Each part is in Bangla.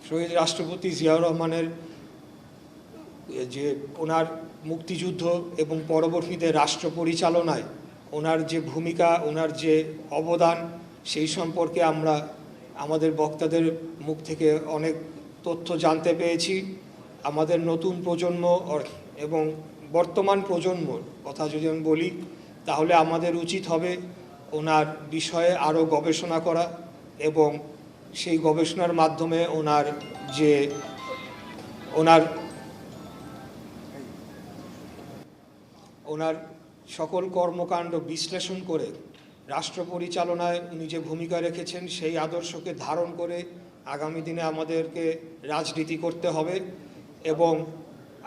শহীদ রাষ্ট্রপতি জিয়াউর রহমানের যে ওনার মুক্তিযুদ্ধ এবং পরবর্তীতে রাষ্ট্র পরিচালনায় ওনার যে ভূমিকা, ওনার যে অবদান, সেই সম্পর্কে আমরা আমাদের বক্তাদের মুখ থেকে অনেক তথ্য জানতে পেয়েছি। আমাদের নতুন প্রজন্ম এবং বর্তমান প্রজন্মর কথা যদি আমি বলি, তাহলে আমাদের উচিত হবে ওনার বিষয়ে আরও গবেষণা করা এবং সেই গবেষণার মাধ্যমে ওনার সকল কর্মকাণ্ড বিশ্লেষণ করে রাষ্ট্র পরিচালনায় উনি যে ভূমিকা রেখেছেন সেই আদর্শকে ধারণ করে আগামী দিনে আমাদেরকে রাজনীতি করতে হবে। এবং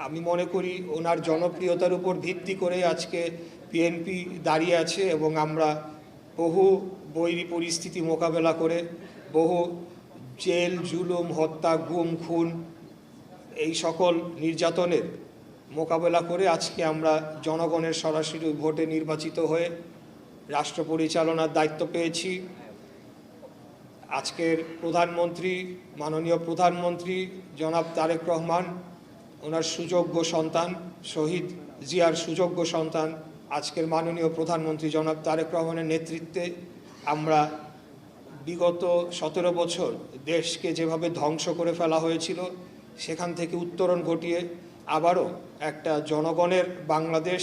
আমি মনে করি ওনার জনপ্রিয়তার উপর ভিত্তি করে আজকে বিএনপি দাঁড়িয়ে আছে এবং আমরা বহু বৈরী পরিস্থিতি মোকাবেলা করে, বহু জেল, জুলুম, হত্যা, গুম, খুন, এই সকল নির্যাতনের মোকাবেলা করে আজকে আমরা জনগণের সরাসরি ভোটে নির্বাচিত হয়ে রাষ্ট্র পরিচালনার দায়িত্ব পেয়েছি। আজকের প্রধানমন্ত্রী, মাননীয় প্রধানমন্ত্রী জনাব তারেক রহমান, ওনার সুযোগ্য সন্তান, শহীদ জিয়ার সুযোগ্য সন্তান আজকের মাননীয় প্রধানমন্ত্রী জনাব তারেক রহমানের নেতৃত্বে আমরা বিগত 17 বছর দেশকে যেভাবে ধ্বংস করে ফেলা হয়েছিল সেখান থেকে উত্তরণ ঘটিয়ে আবারও একটা জনগণের বাংলাদেশ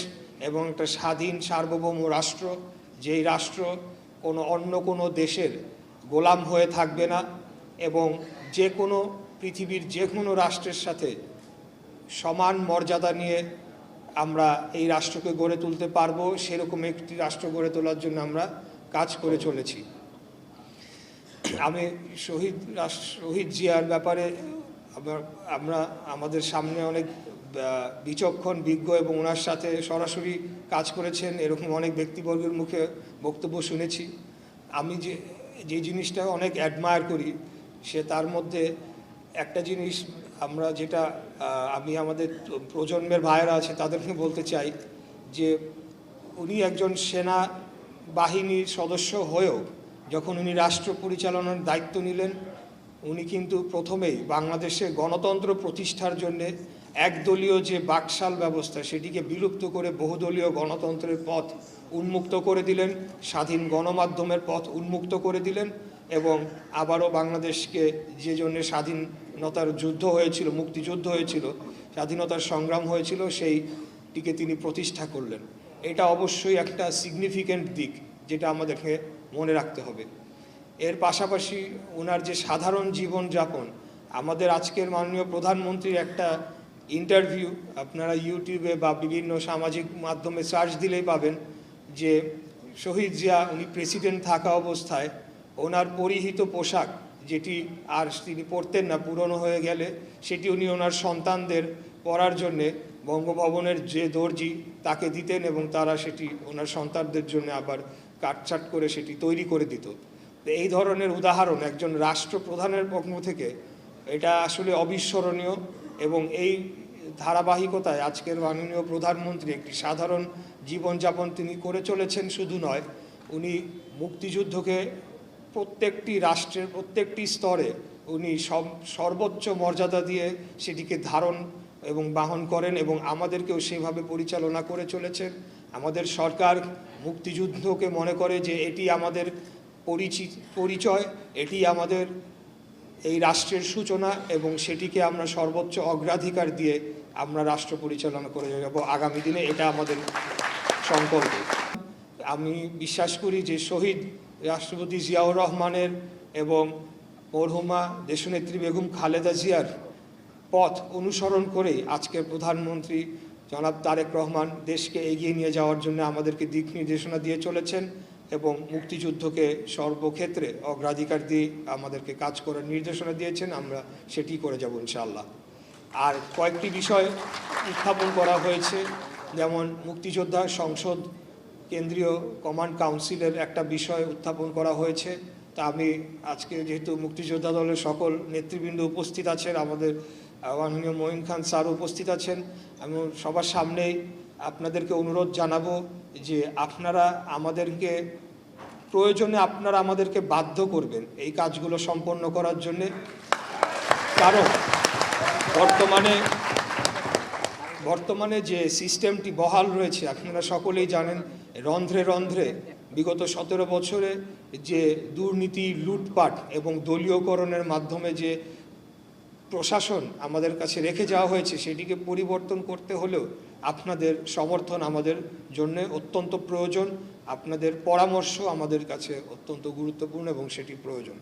এবং একটা স্বাধীন সার্বভৌম রাষ্ট্র, যেই রাষ্ট্র অন্য কোনো দেশের গোলাম হয়ে থাকবে না এবং যে কোনো পৃথিবীর যে কোনো রাষ্ট্রের সাথে সমান মর্যাদা নিয়ে আমরা এই রাষ্ট্রকে গড়ে তুলতে পারবো, সেরকম একটি রাষ্ট্র গড়ে তোলার জন্য আমরা কাজ করে চলেছি। আমি শহীদ জিয়ার ব্যাপারে আমাদের সামনে অনেক বিচক্ষণ, বিজ্ঞ এবং ওনার সাথে সরাসরি কাজ করেছেন এরকম অনেক ব্যক্তিবর্গের মুখে বক্তব্য শুনেছি। আমি যে জিনিসটা অনেক অ্যাডমায়ার করি, সে তার মধ্যে একটা জিনিস আমি আমাদের প্রজন্মের ভাইয়েরা আছে তাদেরকে বলতে চাই যে উনি একজন সেনা বাহিনীর সদস্য হয়েও যখন উনি রাষ্ট্র পরিচালনার দায়িত্ব নিলেন, উনি কিন্তু প্রথমেই বাংলাদেশে গণতন্ত্র প্রতিষ্ঠার জন্যে একদলীয় যে বাকশাল ব্যবস্থা সেটিকে বিলুপ্ত করে বহুদলীয় গণতন্ত্রের পথ উন্মুক্ত করে দিলেন, স্বাধীন গণমাধ্যমের পথ উন্মুক্ত করে দিলেন এবং আবারও বাংলাদেশকে যে জন্যে স্বাধীনতার যুদ্ধ হয়েছিল, মুক্তিযুদ্ধ হয়েছিল, স্বাধীনতার সংগ্রাম হয়েছিল, সেইটিকে তিনি প্রতিষ্ঠা করলেন। এটা অবশ্যই একটা সিগনিফিক্যান্ট দিক যেটা আমাদেরকে মনে রাখতে হবে। এর পাশাপাশি ওনার যে সাধারণ জীবনযাপন, আমাদের আজকের মাননীয় প্রধানমন্ত্রীর একটা ইন্টারভিউ আপনারা ইউটিউবে বা বিভিন্ন সামাজিক মাধ্যমে সার্চ দিলেই পাবেন যে শহীদ জিয়া উনি প্রেসিডেন্ট থাকা অবস্থায় ওনার পরিহিত পোশাক যেটি আর তিনি পরতেন না, পুরনো হয়ে গেলে সেটি উনি ওনার সন্তানদের পরার জন্যে বঙ্গভবনের যে দর্জি তাকে দিতেন এবং তারা সেটি ওনার সন্তানদের জন্য আবার কাটছাট করে সেটি তৈরি করে দিত। এই ধরনের উদাহরণ একজন রাষ্ট্রপ্রধানের পক্ষ থেকে এটা আসলে অবিস্মরণীয় এবং এই ধারাবাহিকতায় আজকের মাননীয় প্রধানমন্ত্রী একটি সাধারণ জীবনযাপন তিনি করে চলেছেন। শুধু নয়, উনি মুক্তিযুদ্ধকে প্রত্যেকটি রাষ্ট্রের প্রত্যেকটি স্তরে উনি সর্বোচ্চ মর্যাদা দিয়ে সেটিকে ধারণ এবং বহন করেন এবং আমাদেরকেও সেভাবে পরিচালনা করে চলেছেন। আমাদের সরকার মুক্তিযুদ্ধকে মনে করে যে এটি আমাদের পরিচয়, এটি আমাদের এই রাষ্ট্রের সূচনা এবং সেটিকে আমরা সর্বোচ্চ অগ্রাধিকার দিয়ে আমরা রাষ্ট্র পরিচালনা করে যাব আগামী দিনে, এটা আমাদের সংকল্প। আমি বিশ্বাস করি যে শহীদ রাষ্ট্রপতি জিয়াউর রহমানের এবং মরহুমা দেশনেত্রী বেগম খালেদা জিয়ার পথ অনুসরণ করেই আজকের প্রধানমন্ত্রী জনাব তারেক রহমান দেশকে এগিয়ে নিয়ে যাওয়ার জন্য আমাদেরকে দিক নির্দেশনা দিয়ে চলেছেন এবং মুক্তিযুদ্ধকে সর্বক্ষেত্রে অগ্রাধিকার দিয়ে আমাদেরকে কাজ করার নির্দেশনা দিয়েছেন। আমরা সেটি করে যাব ইনশাআল্লাহ। আর কয়েকটি বিষয় উত্থাপন করা হয়েছে, যেমন মুক্তিযোদ্ধা সংসদ কেন্দ্রীয় কমান্ড কাউন্সিলের একটা বিষয় উত্থাপন করা হয়েছে। তা আমি আজকে যেহেতু মুক্তিযোদ্ধা দলের সকল নেতৃবৃন্দ উপস্থিত আছেন, আমাদের মাননীয় মঈন খান স্যার উপস্থিত আছেন, আমি সবার সামনেই আপনাদেরকে অনুরোধ জানাবো যে আপনারা আমাদেরকে বাধ্য করবেন এই কাজগুলো সম্পন্ন করার জন্যে। কারণ বর্তমানে যে সিস্টেমটি বহাল রয়েছে, আপনারা সকলেই জানেন, রন্ধ্রে রন্ধ্রে বিগত 17 বছরে যে দুর্নীতি, লুটপাট এবং দলীয়করণের মাধ্যমে যে প্রশাসন আমাদের কাছে রেখে যাওয়া হয়েছে, সেটিকে পরিবর্তন করতে হলেও আপনাদের সমর্থন আমাদের জন্য অত্যন্ত প্রয়োজন। আপনাদের পরামর্শ আমাদের কাছে অত্যন্ত গুরুত্বপূর্ণ এবং সেটি প্রয়োজন।